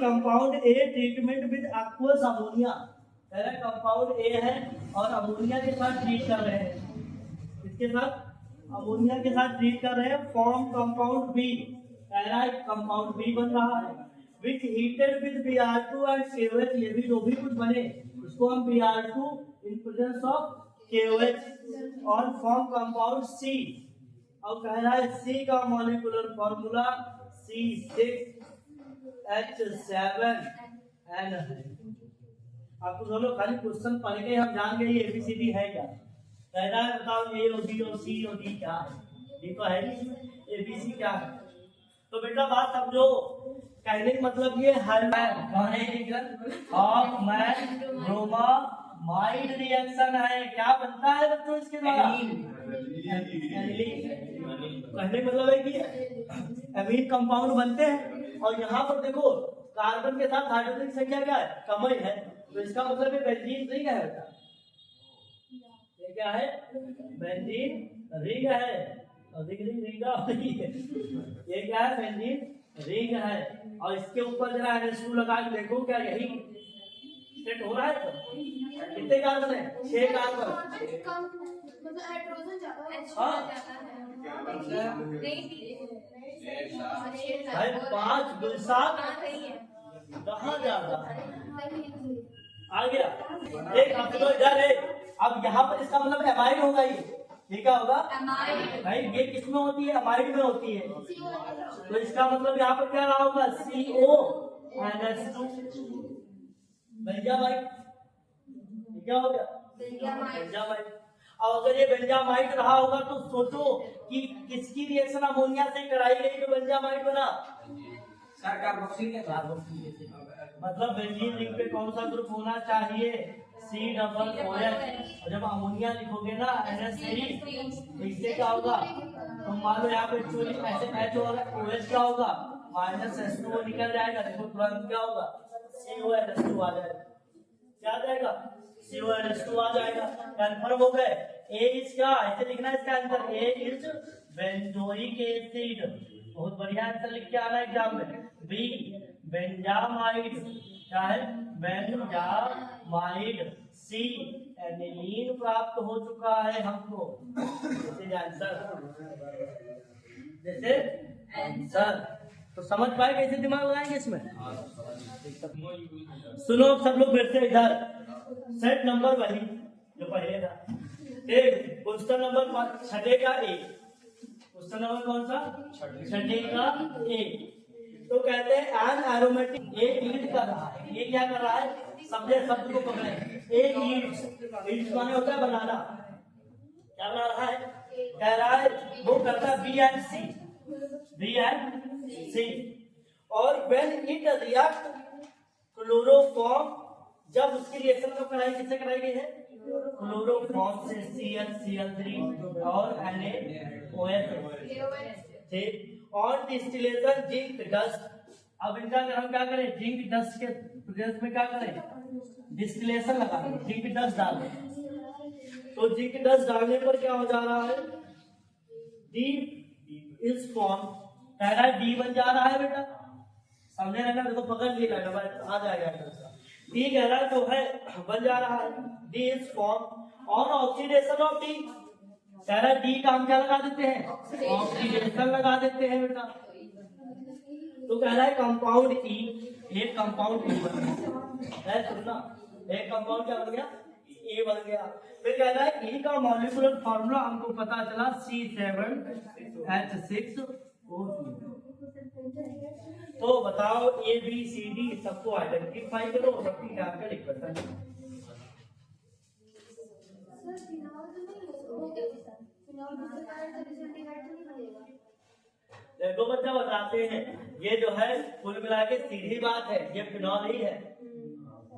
Compound A treatment with aqueous ammonia. कह रहा है कंपाउंड ए है और अमोनिया के साथ ट्रीट कर रहे हैं, इसके साथ अमोनिया के साथ ट्रीट कर रहे हैं। फॉर्म कंपाउंड बी, कह रहा है कंपाउंड बी बन रहा है which heated with Br2 and KOH। ये भी जो भी कुछ बने उसको हम Br2 in presence of KOH और फॉर्म कंपाउंड सी। और कह रहा है सी का मॉलिक्यूलर फॉर्मूला C6H7N है। आपको दोनों खाली क्वेश्चन पढ़ के हम जान गए ये ABCD है क्या। कह रहा है बताओ ए और बी और सी और डी क्या है। ये तो है ABC क्या है। तो बेटा बात समझो, कहने का मतलब ये ब्रोमाइड रिएक्शन है। क्या बनता है बच्चों इसके द्वारा? कहने मतलब है कि एमीन कंपाउंड बनते हैं। और यहाँ पर देखो कार्बन के साथ हाइड्रोजन की संख्या क्या है? कम ही है, तो इसका मतलब ये बेंजीन रिंग है बेटा। ये क्या है? बेंजीन रिंग है। और रिंगा ये क्या है? बेंजीन रिंग है। और इसके ऊपर जरा NH2 लगा के देखो, क्या यही सेट हो रहा है? कितने कार्बन है? 6 कार्बन। भाई 5 2 7 कहाँ ज्यादा आ गया। एक अब तो इधर है। अब यहाँ पर इसका मतलब एमाइड होगा। ये क्या होगा भाई? ये किसमें होती है? अमाइड में होती है। तो इसका मतलब यहाँ पर क्या रहा होगा? CONH2 benzamide. क्या हो गया? बेंजामाइड। और अगर ये बेंजामाइड रहा होगा तो सोचो कि किसकी रिएक्शन अमोनिया से कराई गई जो बेंजामाइड बना? मतलब बेंजीन रिंग पे कौन सा ग्रुप होना चाहिए? C+OH। और जब अमोनिया लिखोगे ना NH3 तो इससे क्या होगा? तो मान लो यहाँ पे H और OH क्या होगा? -H2O निकल जाएगा। देखो तुरंत क्या होगा? CONH2 आ जाएगा। क्या आ जाएगा? CONH2 आ जाएगा। कंफर्म हो गए। A इज क्या? ऐसे लिखना है इसका answer. A is benzoic acid. बहुत बढ़िया आंसर लिख के आना एग्जाम में। B benzamide. क्या है? बेंजामाइड। C एनिलीन प्राप्त हो चुका है हमको। जैसे आंसर तो समझ पाए कैसे दिमाग लगाएंगे इसमें। सुनो सब लोग बैठते इधर। सेट नंबर वही जो पहले था। एक क्वेश्चन नंबर 6 का A। क्वेश्चन नंबर कौन सा? 6 का A। तो कहते हैं एन एरोमेटिक ए ईट कर रहा है। ये क्या कर रहा है? शब्द को पकड़े। ए ईट माने होता है बनाना। क्या बना रहा है? कह रहा है वो करता है बी एंड सी। और व्हेन इट रिएक्ट क्लोरोफॉर्म, जब उसकी रिएक्शन को कराई किससे कराई गई है? क्लोरोफॉर्म से Cl और NaOH। ठीक। और डिस्टिलेशन जिंक डस्ट। अब इनका अगर हम क्या करें? जिंक डस्ट के प्रेजेंस में क्या करें? डिस्टिलेशन लगा दें, जिंक डस्ट डाल दें। तो जिंक डस्ट डालने पर क्या हो जा रहा है? D is form. कह रहा है डी बन जा रहा है बेटा। सामने रहना देखो, पकड़ लिया आ जाएगा। डी कह रहा है तो है बन जा रहा है। डी इज फॉर्म और ऑक्सीडेशन ऑफ डी। कह रहा है डी का हम क्या लगा देते हैं? ऑक्सीडेशन लगा देते हैं बेटा। तो कह रहा है कंपाउंड ई। एक कंपाउंड ई बन गया। सुनना, एक कंपाउंड क्या बन गया? ए बन गया। फिर कह रहा है ई का मॉलिक्यूलर फॉर्मूला हमको पता चला C7H6O2। तो बताओ ABCD सबको आइडेंटिफाई करो, सबकी क्या क्या लिखता है। देखो बच्चा बताते हैं, ये जो है कुल मिला के सीधी बात है, ये फिनॉल ही है।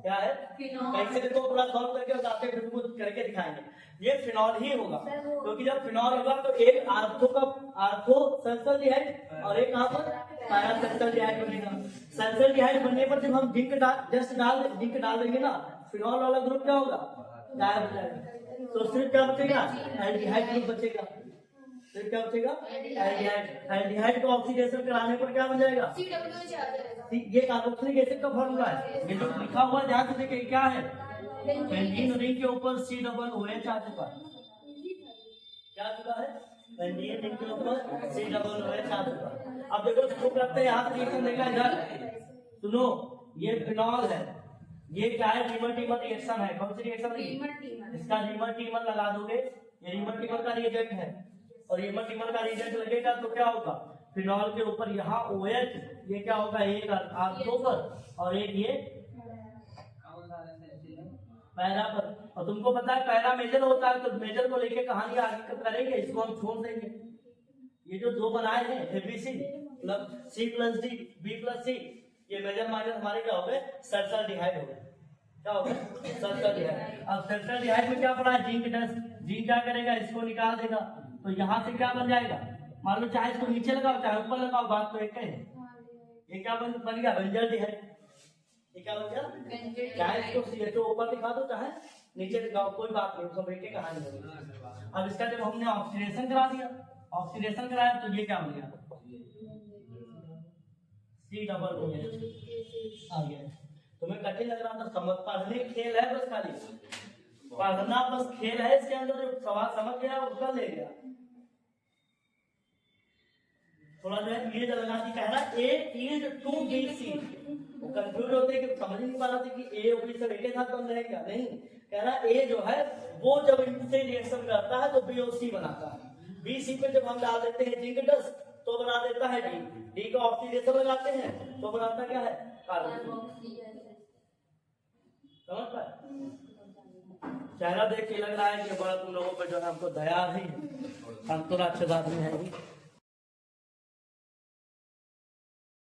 क्या है? कैसे देखो पूरा सॉल्व करके बताते हैं, फिर करके दिखाएंगे। ये फिनॉल ही होगा, क्योंकि जब फिनॉल होगा तो एक आर्थो सल्फरडिहाइड और एक कहां पर पैरा सल्फरडिहाइड बनेगा। सल्फरडिहाइड बनने पर जब हम जिंक डाल देंगे ना, फिनॉल वाला ग्रुप क्या होगा? गायब हो जाएगा। तो सिर्फ क्या बचेगा? एल्डिहाइड ग्रुप बचेगा। तो क्या बचेगा एल्डिहाइड। एल्डिहाइड को ऑक्सीडेशन कराने पर क्या बन जाएगा ये कार्बोक्सिलिक एसिड का फॉर्मूला है। ये जो लिखा हुआ है ध्यान से देखिए क्या है, बेंजीन रिंग के ऊपर C=OH आ चुका है। क्या आ चुका है? बेंजीन रिंग के ऊपर C=OH आ चुका है। अब देखो चुप रखते हैं, यहाँ रिएक्शन देखा इधर सुनो, ये फिनॉल है, ये क्या है रीमर-टीमर रिएक्शन है। कौन सी रिएक्शन है? इसका रीमर-टीमर लगा दोगे, ये रीमर-टीमर का रिएजेंट है और रीमर-टीमर का रिएजेंट लगेगा तो क्या होगा, फिनॉल के ऊपर यहाँ OH, ये क्या होगा एक R2 पर और एक ये पैरा पर। और तुमको पता है पैरा मेजर होता है, तो मेजर को लेके कहानी आगे करेंगे, इसको हम छोड़ देंगे। ये जो दो बनाए हैं ABC मतलब C+D B+C, ये मेजर माइनस हमारे क्या हो गए सल्फरडिहाइड हो गए। क्या हो गए सल्फरडिहाइड। अब सल्फरडिहाइड में क्या पड़ा है जिंक डस्ट, जिंक क्या करेगा इसको निकाल देगा, तो यहाँ से क्या बन जाएगा, मान लो चाहे इसको नीचे लगाओ चाहे ऊपर लगाओ बात तो एक है। ये क्या बन गया बेंजल्डिहाइड। ये क्या बन गया, चाहे इसको CHO ऊपर दिखा दो चाहे नीचे दिखाओ कोई बात नहीं, सब एक ही कहानी होगी। अब इसका जब हमने ऑक्सीडेशन करा दिया, ऑक्सीडेशन कराया तो ये क्या बन गया C=OH आ गया। तुम्हें कठिन लग रहा था, समझ पढ़ने खेल है बस, खाली पढ़ना बस खेल है, इसके अंदर जो सवाल समझ गया वो कर ले गया। थोड़ा जो है ये लगा दी, कह रहा A=2BC, वो कंफ्यूज होते कि समझ नहीं पा रहे थे कि A और B सब एक साथ बन रहे हैं क्या, नहीं कह रहा A जो है वो जब इनसे रिएक्शन करता है तो B और C बनाता है, B C पे जब हम डाल देते हैं जिंक डस्ट तो बना देता है D का ऑक्सीडेशन लगाते हैं तो बनाता क्या है कार्बन। समझ पाए? चेहरा देख के लग रहा है कि बड़ा तुम लोगों पे जो है हमको दया ही, हम तो राक्षस आदमी है।